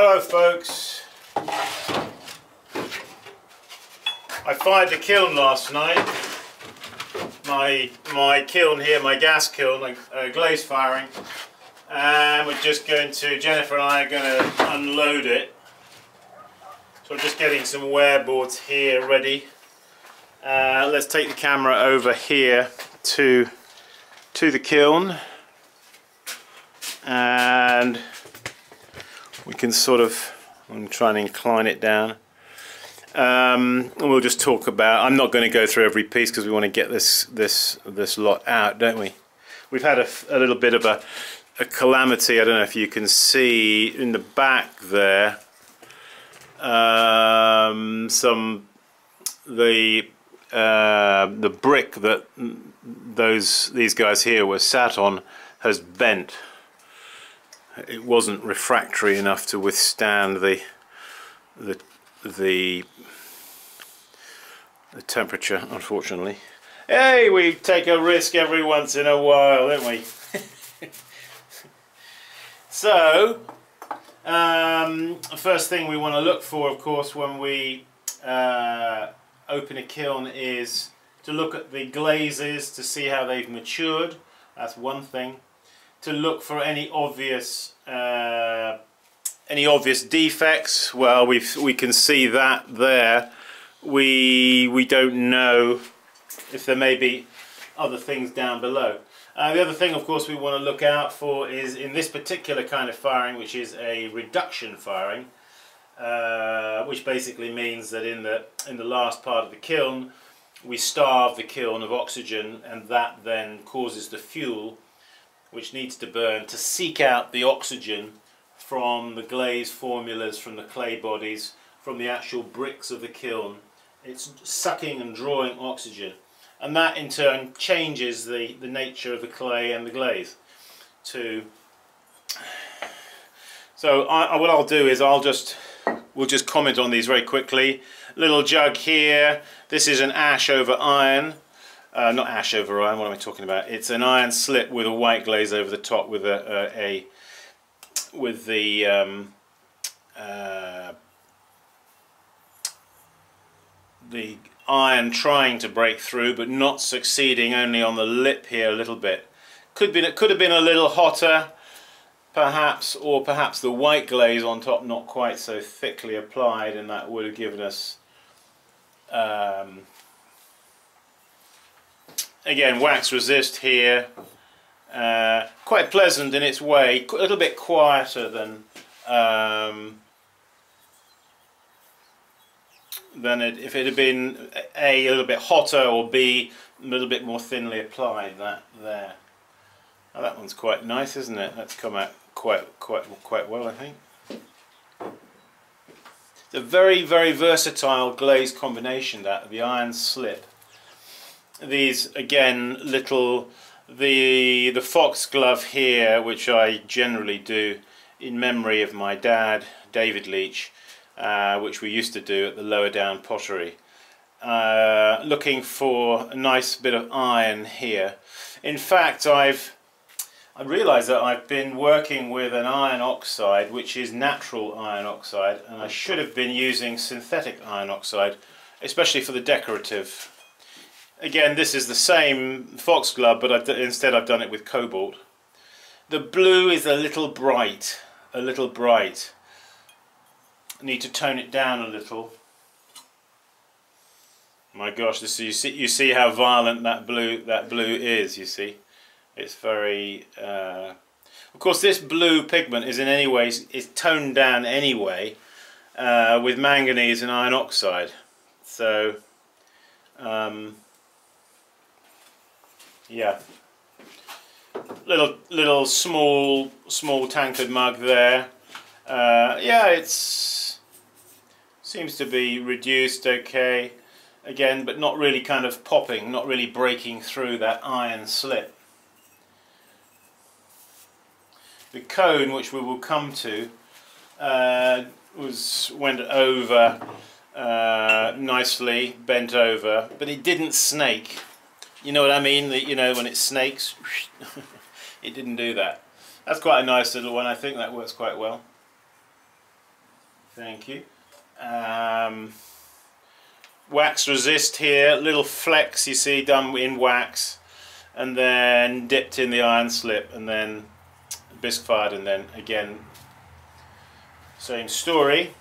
Hello folks, I fired the kiln last night, my kiln here, my gas kiln, glaze firing, and we're just going to, Jennifer and I are going to unload it. So I'm just getting some wear boards here ready. Let's take the camera over here to the kiln, and we can sort of, I'm trying to incline it down, and we'll just talk about, I'm not going to go through every piece because we want to get this lot out, don't we? We've had a little bit of a calamity. I don't know if you can see in the back there, the brick that these guys here were sat on has bent. It wasn't refractory enough to withstand the temperature, unfortunately. Hey, we take a risk every once in a while, don't we? So, first thing we want to look for, of course, when we open a kiln is to look at the glazes to see how they've matured. That's one thing. To look for any obvious defects. Well, we can see that there. We don't know if there may be other things down below. The other thing, of course, we want to look out for is in this particular kind of firing, which is a reduction firing, which basically means that in the last part of the kiln, we starve the kiln of oxygen, and that then causes the fuel, which needs to burn, to seek out the oxygen from the glaze formulas, from the clay bodies, from the actual bricks of the kiln. It's sucking and drawing oxygen, and that in turn changes the nature of the clay and the glaze. So what I'll do is we'll just comment on these very quickly. Little jug here. This is an ash over iron. Not ash over iron, what am I talking about? It's an iron slip with a white glaze over the top with the iron trying to break through but not succeeding, only on the lip here a little bit. Could have been a little hotter perhaps, or perhaps the white glaze on top not quite so thickly applied, and that would have given us again, wax resist here, quite pleasant in its way, a little bit quieter than if it had been a little bit hotter, or B, a little bit more thinly applied. That there. Now that one's quite nice, isn't it? That's come out quite well, I think. It's a very, very versatile glaze combination, that the iron slip. These again, the foxglove here, which I generally do in memory of my dad, David Leach, which we used to do at the Lower Down Pottery. Looking for a nice bit of iron here. In fact, I realised that I've been working with an iron oxide, which is natural iron oxide, and I should have been using synthetic iron oxide, especially for the decorative. Again, this is the same foxglove, but instead I've done it with cobalt. The blue is a little bright, I need to tone it down a little. My gosh, you see how violent that blue is. You see, it's very. Of course, this blue pigment is is toned down anyway with manganese and iron oxide. So. Yeah, little small tankard mug there. Yeah, seems to be reduced okay. Again, but not really kind of popping, not really breaking through that iron slip. The cone, which we will come to, went over nicely, bent over, but it didn't snake. You know what I mean? You know, when it snakes, it didn't do that. That's quite a nice little one. I think that works quite well. Thank you. Wax resist here, little flecks you see done in wax, and then dipped in the iron slip, and then bisque fired, and then again same story.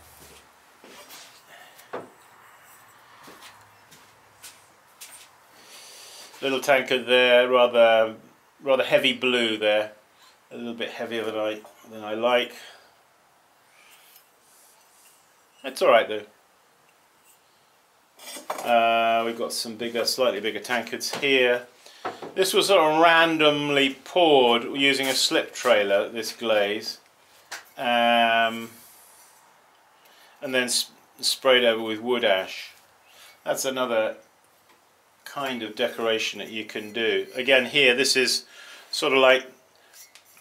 Little tankard there, rather heavy blue there, a little bit heavier than I like. It's all right though. We've got some slightly bigger tankards here. This was sort of randomly poured using a slip trailer, this glaze, and then sprayed over with wood ash. That's another kind of decoration that you can do. Again, here this is sort of like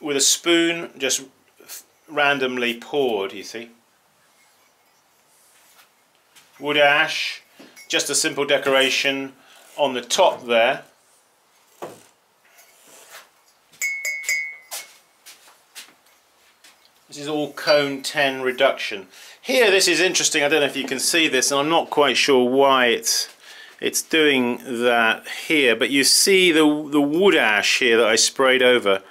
with a spoon, just randomly poured, you see. Wood ash, just a simple decoration on the top there. This is all cone 10 reduction. Here this is interesting, I don't know if you can see this, and I'm not quite sure why it's doing that here, but you see the wood ash here that I sprayed over.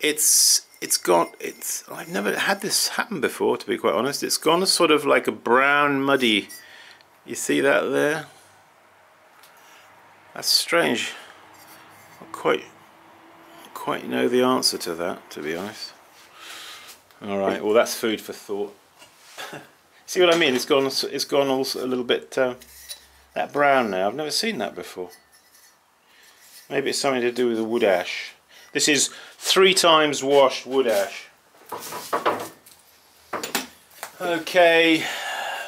I've never had this happen before, to be quite honest. It's gone sort of like a brown muddy. You see that there? That's strange. I don't quite know the answer to that, to be honest. Alright, well that's food for thought. See what I mean? It's gone also a little bit that brown now. I've never seen that before. Maybe it's something to do with the wood ash. This is 3 times washed wood ash. Okay,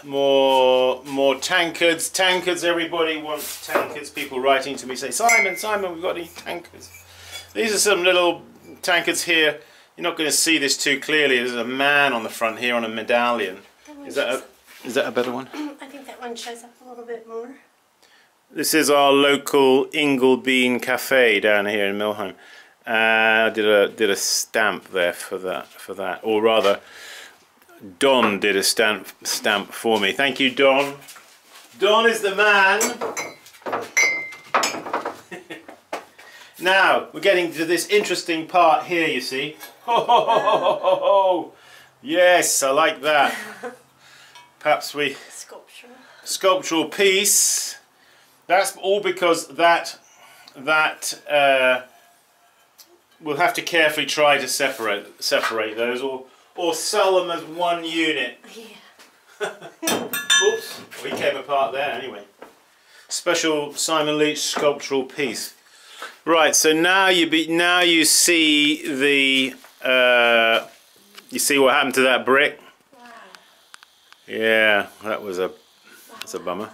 more tankards. Tankards, everybody wants tankards. People writing to me say, Simon, we've got any tankards? These are some little tankards here. You're not going to see this too clearly. There's a man on the front here on a medallion. Is that a better one? I think that one shows up a little bit more. This is our local Inglebean cafe down here in Milheim. I did a stamp there for that, or rather, Don did a stamp for me. Thank you, Don. Don is the man. Now we're getting to this interesting part here. You see? Oh, yes, I like that. Perhaps sculptural piece. That's all because that we'll have to carefully try to separate those, or sell them as one unit. Yeah. Oops, we came apart there anyway. Special Simon Leach sculptural piece. Right, so now you see the you see what happened to that brick. Wow. Yeah, that's a bummer.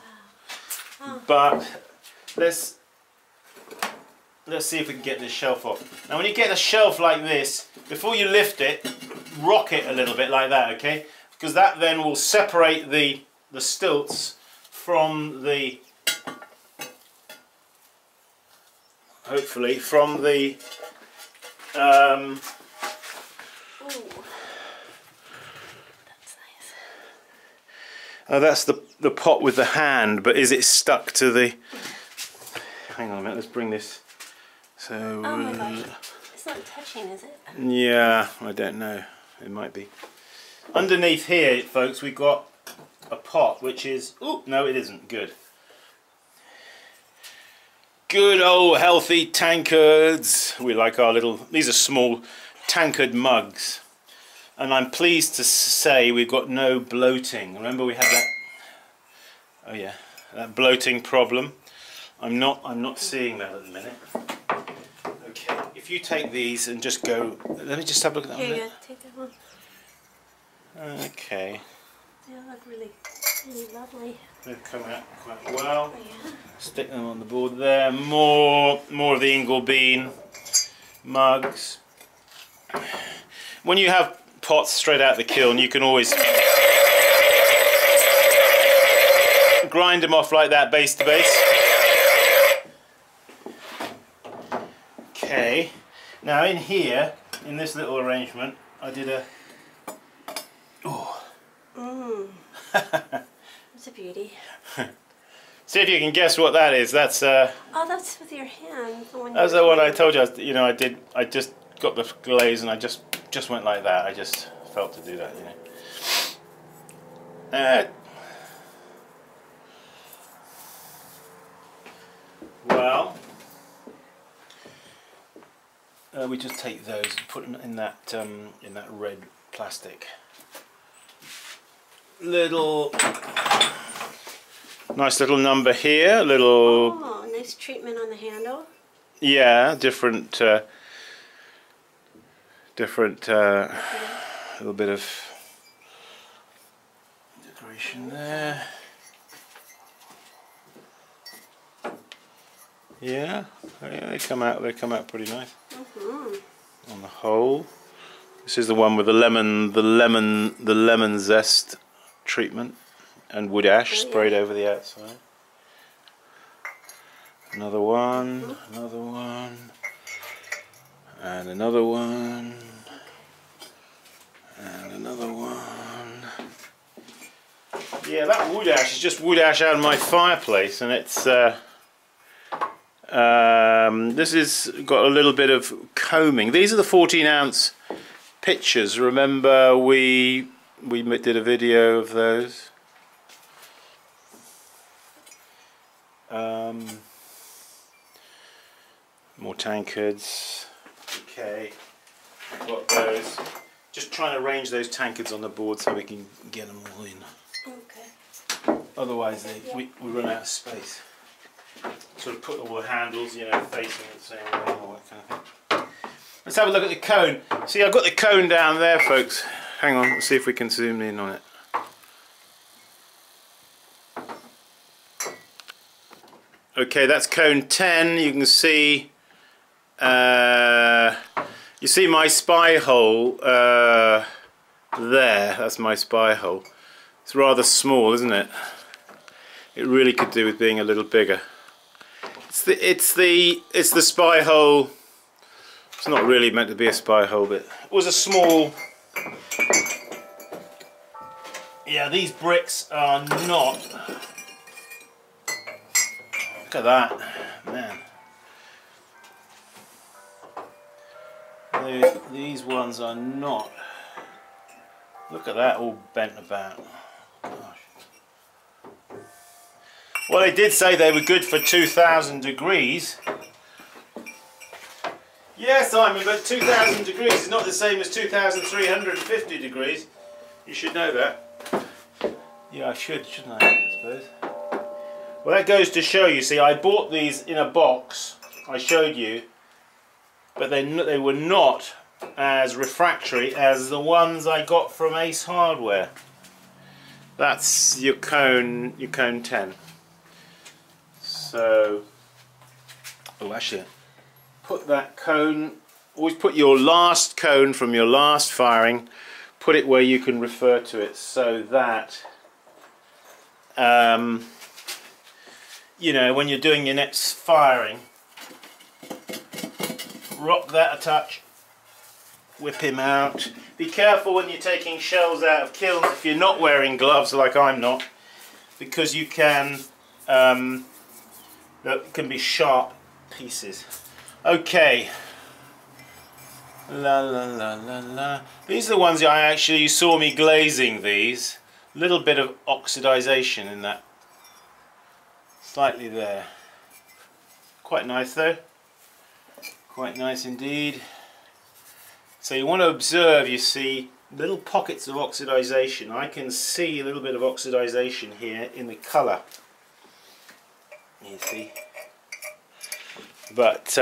Oh. But let's see if we can get this shelf off. Now when you get a shelf like this, before you lift it, rock it a little bit like that, okay? Because that then will separate the stilts from the, hopefully, from the ooh. That's nice. Oh, that's the pot with the hand, but is it stuck to the, hang on a minute, let's bring this. So, oh my gosh, it's not touching, is it? Yeah, I don't know. It might be. Underneath here, folks, we've got a pot which is... Oh, no, it isn't. Good. Good old healthy tankards. We like our little... These are small tankard mugs. And I'm pleased to say we've got no bloating. Remember we had that... Oh, yeah. That bloating problem. I'm not seeing that at the minute. Okay, if you take these and just go, let me just have a look at that one. Yeah, take that one. Okay. They look really lovely. They've come out quite well. Oh, yeah. Stick them on the board there. More of the Inglebean mugs. When you have pots straight out of the kiln, you can always grind them off like that, base to base. Okay, now in here, in this little arrangement, I did a... Oh. It's a beauty. See if you can guess what that is. That's Oh, that's with your hand. that's the one I told you. You know, I just got the glaze and I just went like that. I just felt to do that. You know. Well, we just take those and put them in that red plastic. Nice little number here. Oh, nice treatment on the handle. Yeah, different little bit of decoration there. Yeah, they come out pretty nice. On the whole, this is the one with the lemon zest treatment and wood ash sprayed over the outside. Another one, another one, and another one, and another one. Yeah, that wood ash is just wood ash out of my fireplace, and it's this has got a little bit of combing. These are the 14-ounce pitchers. Remember we did a video of those. More tankards. Okay, I've got those. Just trying to arrange those tankards on the board so we can get them all in. Okay. Otherwise we run out of space. Sort of put all the handles, you know, facing the same way, all that kind of thing. Let's have a look at the cone. See, I've got the cone down there, folks. Hang on, let's see if we can zoom in on it. Okay, that's cone 10. You can see, you see my spy hole there. That's my spy hole. It's rather small, isn't it? It really could do with being a little bigger. It's the spy hole. It's not really meant to be a spy hole, but it was a small. Yeah, these bricks are not. Look at that, man. These ones are not. Look at that, all bent about. Gosh. Well, they did say they were good for 2,000 degrees. Yeah, Simon, but 2,000 degrees is not the same as 2,350 degrees. You should know that. Yeah, I should, shouldn't I suppose? Well, that goes to show you. See, I bought these in a box. I showed you, but they were not as refractory as the ones I got from Ace Hardware. That's your cone 10. So, oh, actually, put that cone. Always put your last cone from your last firing. Put it where you can refer to it, so that you know, when you're doing your next firing, rock that a touch, whip him out. Be careful when you're taking shells out of kilns if you're not wearing gloves like I'm not, because you can, that can be sharp pieces. Okay. La la la la la. These are the ones you saw me glazing these. Little bit of oxidization in that. Slightly there. Quite nice though. Quite nice indeed. So you want to observe, you see little pockets of oxidization. I can see a little bit of oxidization here in the colour. You see. But